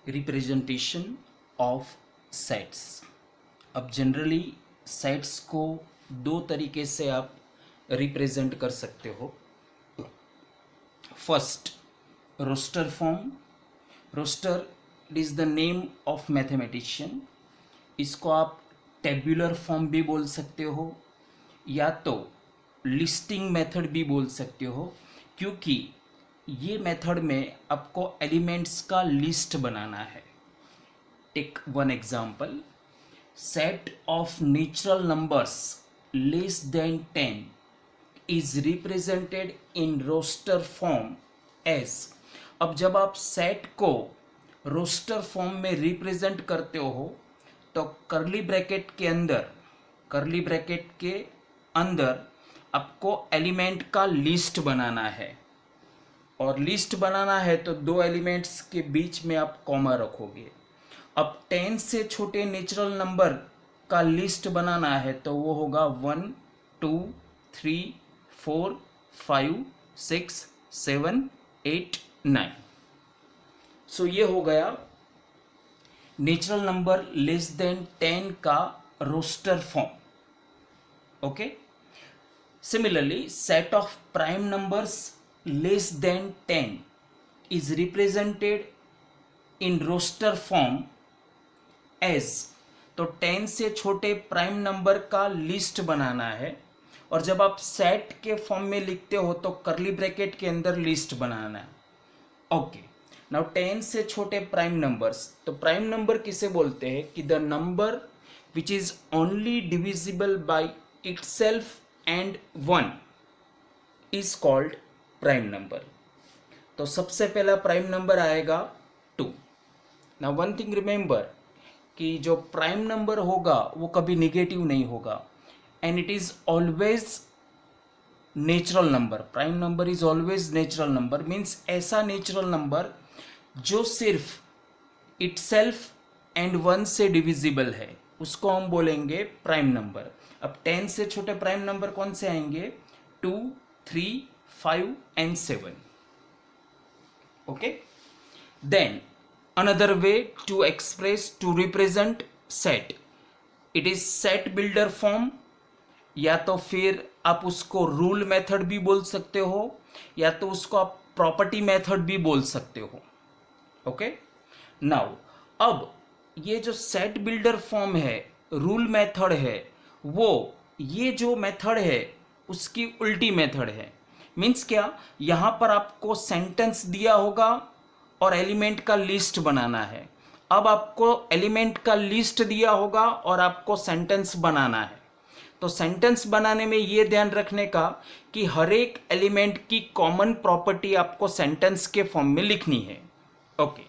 Representation of sets. अब generally sets को दो तरीके से आप रिप्रेजेंट कर सकते हो। First, roster form. Roster is the name of mathematician. इसको आप टेब्यूलर फॉर्म भी बोल सकते हो या तो लिस्टिंग मेथड भी बोल सकते हो, क्योंकि ये मेथड में आपको एलिमेंट्स का लिस्ट बनाना है। Take one example, set of natural numbers less than 10 is represented in roster form as. अब जब आप सेट को रोस्टर फॉर्म में रिप्रेजेंट करते हो तो करली ब्रैकेट के अंदर आपको एलिमेंट का लिस्ट बनाना है, और लिस्ट बनाना है तो दो एलिमेंट्स के बीच में आप कॉमा रखोगे। अब 10 से छोटे नेचुरल नंबर का लिस्ट बनाना है तो वो होगा 1 2 3 4 5 6 7 8 9। सो ये हो गया नेचुरल नंबर लेस देन 10 का roster form. Okay, similarly set of prime numbers less than 10 is represented in roster form as. तो 10 से छोटे प्राइम नंबर का लिस्ट बनाना है, और जब आप सेट के फॉर्म में लिखते हो तो करली ब्रैकेट के अंदर लिस्ट बनाना है। ओके, नाउ 10 से छोटे प्राइम नंबर्स, तो प्राइम नंबर किसे बोलते हैं कि the number which is only divisible by itself and 1 is called prime number. तो सबसे पहला प्राइम नंबर आएगा 2। नाउ वन थिंग रिमेंबर कि जो प्राइम नंबर होगा वो कभी निगेटिव नहीं होगा, and it is always natural number. Prime number is always natural number, means ऐसा नेचुरल नंबर जो सिर्फ इटसेल्फ एंड 1 से डिविजिबल है, उसको हम बोलेंगे प्राइम नंबर। अब 10 से छोटे प्राइम नंबर कौन से आएंगे? 2 3 5 and 7। Okay, then another way to express to represent set, it is set builder form, या तो फिर आप उसको रूल मेथड भी बोल सकते हो या तो उसको आप प्रॉपर्टी मेथड भी बोल सकते हो। ओके, नाउ अब ये जो सेट बिल्डर फॉर्म है, रूल मेथड है, वो ये जो मेथड है उसकी उल्टी मेथड है। मीन्स क्या, यहां पर आपको सेंटेंस दिया होगा और एलिमेंट का लिस्ट बनाना है। अब आपको एलिमेंट का लिस्ट दिया होगा और आपको सेंटेंस बनाना है। तो सेंटेंस बनाने में ये ध्यान रखने का कि हर एक एलिमेंट की कॉमन प्रॉपर्टी आपको सेंटेंस के फॉर्म में लिखनी है। ओके,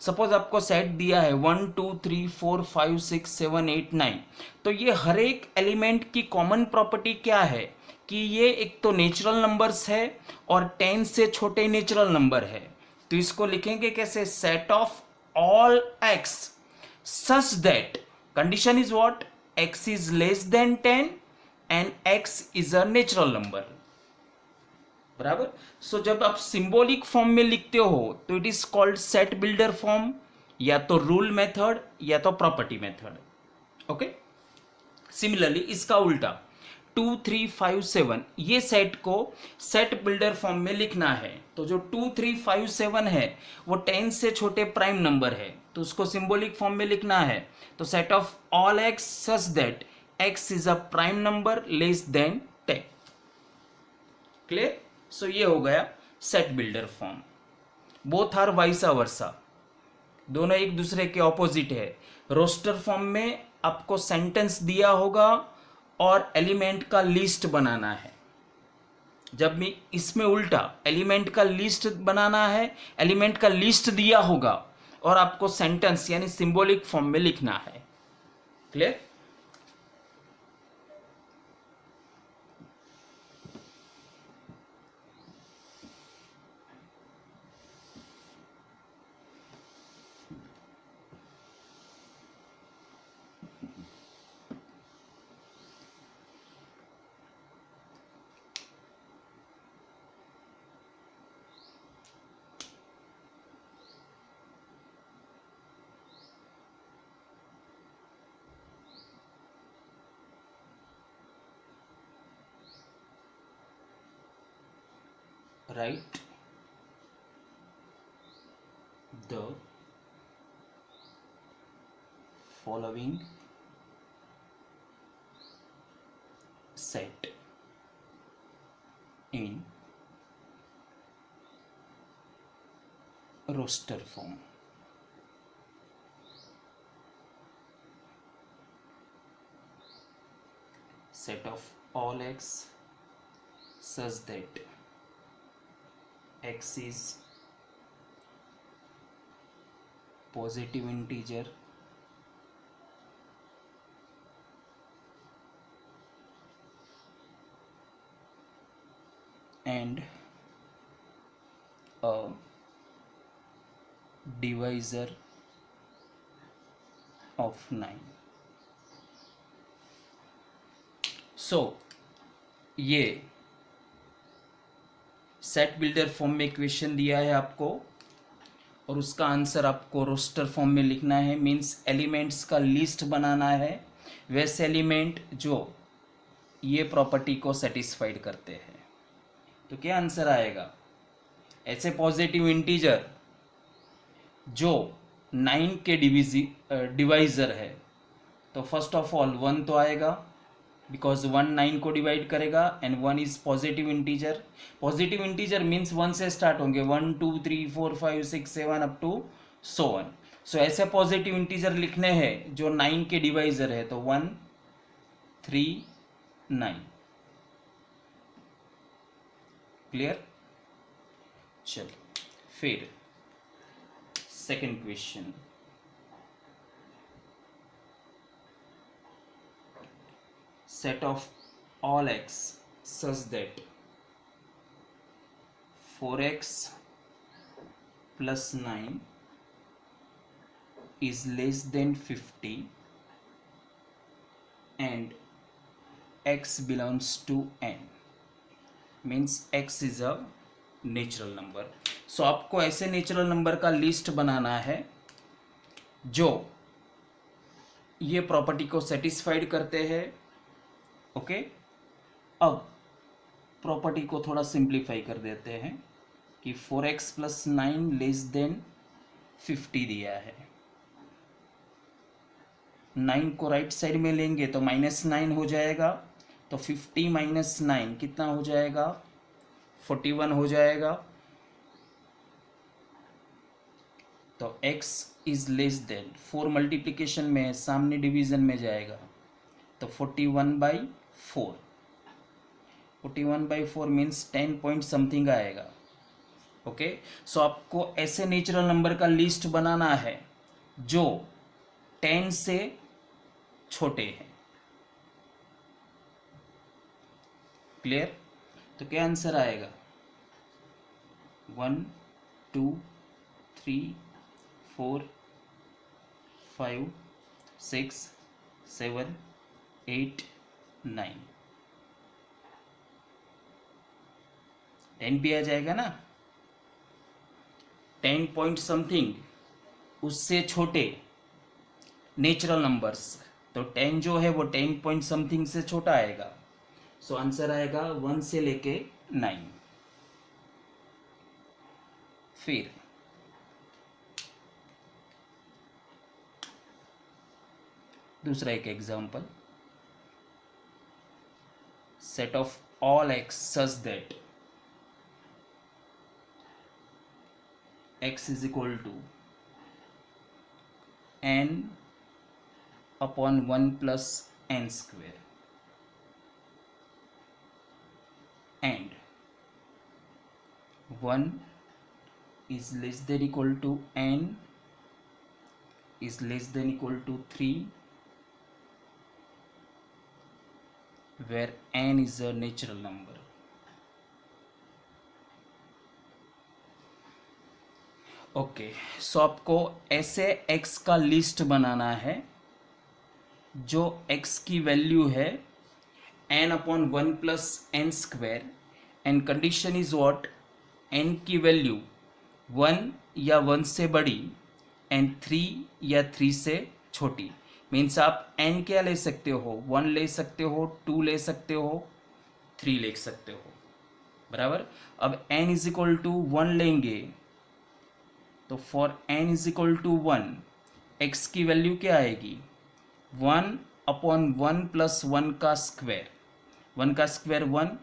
सपोज आपको सेट दिया है 1 2 3 4 5 6 7 8 9, तो ये हर एक एलिमेंट की कॉमन प्रॉपर्टी क्या है कि ये एक तो नेचुरल नंबर्स है और 10 से छोटे नेचुरल नंबर है। तो इसको लिखेंगे कैसे? Set of all x such that condition is what? x is less than 10 and x is a natural number। बराबर। सो जब आप सिंबॉलिक फॉर्म में लिखते हो तो it is called set builder form, या तो रूल मेथड या तो प्रॉपर्टी मेथड। ओके, सिमिलरली इसका उल्टा 2 3 5 7, ये सेट को सेट बिल्डर फॉर्म में लिखना है। तो जो 2 3 5 7 है वो 10 से छोटे प्राइम नंबर है, तो उसको सिंबॉलिक फॉर्म में लिखना है। तो set of all x such that x is a prime number less than 10। Clear? So ये हो गया set builder form. Both are vice versa, दोनों एक दूसरे के ऑपोजिट है। रोस्टर फॉर्म में आपको सेंटेंस दिया होगा और एलिमेंट का लिस्ट बनाना है, जब भी इसमें उल्टा एलिमेंट का लिस्ट बनाना है, एलिमेंट का लिस्ट दिया होगा और आपको सेंटेंस यानी सिंबॉलिक फॉर्म में लिखना है। Clear? write the following set in roster form. Set of all x such that x is positive integer and a divisor of 9. सो ये सेट बिल्डर फॉर्म में इक्वेशन दिया है आपको और उसका आंसर आपको रोस्टर फॉर्म में लिखना है। मीन्स एलिमेंट्स का लिस्ट बनाना है, वैसे एलिमेंट जो ये प्रॉपर्टी को सेटिस्फाइड करते हैं। तो क्या आंसर आएगा? ऐसे पॉजिटिव इंटीजर जो 9 के डिवाइजर है, तो फर्स्ट ऑफ ऑल 1 तो आएगा बिकॉज 1 9 को डिवाइड करेगा and 1 is positive integer. Positive integer means 1 से स्टार्ट होंगे, 1 2 3 4 5 6 7 अप टू सो ऑन। सो ऐसे पॉजिटिव इंटीजर लिखने हैं जो 9 के डिवाइजर है, तो 1 3 9। क्लियर? चलिए फिर second question. Set of all x such that 4x plus 9 is less than 50 and x belongs to n, means x is a natural number. So आपको ऐसे नेचुरल नंबर का लिस्ट बनाना है जो ये प्रॉपर्टी को सेटिस्फाइड करते हैं। ओके, अब प्रॉपर्टी को थोड़ा सिंप्लीफाई कर देते हैं कि 4x प्लस 9 लेस देन 50 दिया है। 9 को राइट साइड में लेंगे तो -9 हो जाएगा, तो 50 माइनस 9 कितना हो जाएगा? 41 हो जाएगा। तो x is less than 4 multiplication में सामने डिवीजन में जाएगा, तो 41/4। 41/4 मीन्स 10 पॉइंट समथिंग आएगा। ओके, सो आपको ऐसे नेचुरल नंबर का लिस्ट बनाना है जो 10 से छोटे हैं। क्लियर? तो क्या आंसर आएगा? 1 2 3 4 5 6 7 8 9 10 भी आ जाएगा ना। 10 पॉइंट समथिंग उससे छोटे नेचुरल नंबर्स, तो 10 जो है वो 10 पॉइंट समथिंग से छोटा आएगा। सो आंसर आएगा 1 से लेके 9। फिर दूसरा एक example. Set of all x such that x is equal to n upon 1 plus n square and 1 is less than equal to n is less than equal to 3 where n is a natural number। Okay, so आपको ऐसे x का list बनाना है जो x की value है n upon 1 plus n square and condition is what? n की value 1 या 1 से बड़ी एंड 3 या 3 से छोटी। मीन्स आप n क्या ले सकते हो? 1 ले सकते हो, 2 ले सकते हो, 3 ले सकते हो। बराबर। अब n इज इक्वल टू 1 लेंगे तो for n is equal to 1 x की वैल्यू क्या आएगी 1/1 + 1 का स्क्वायर, 1 का स्क्वायर 1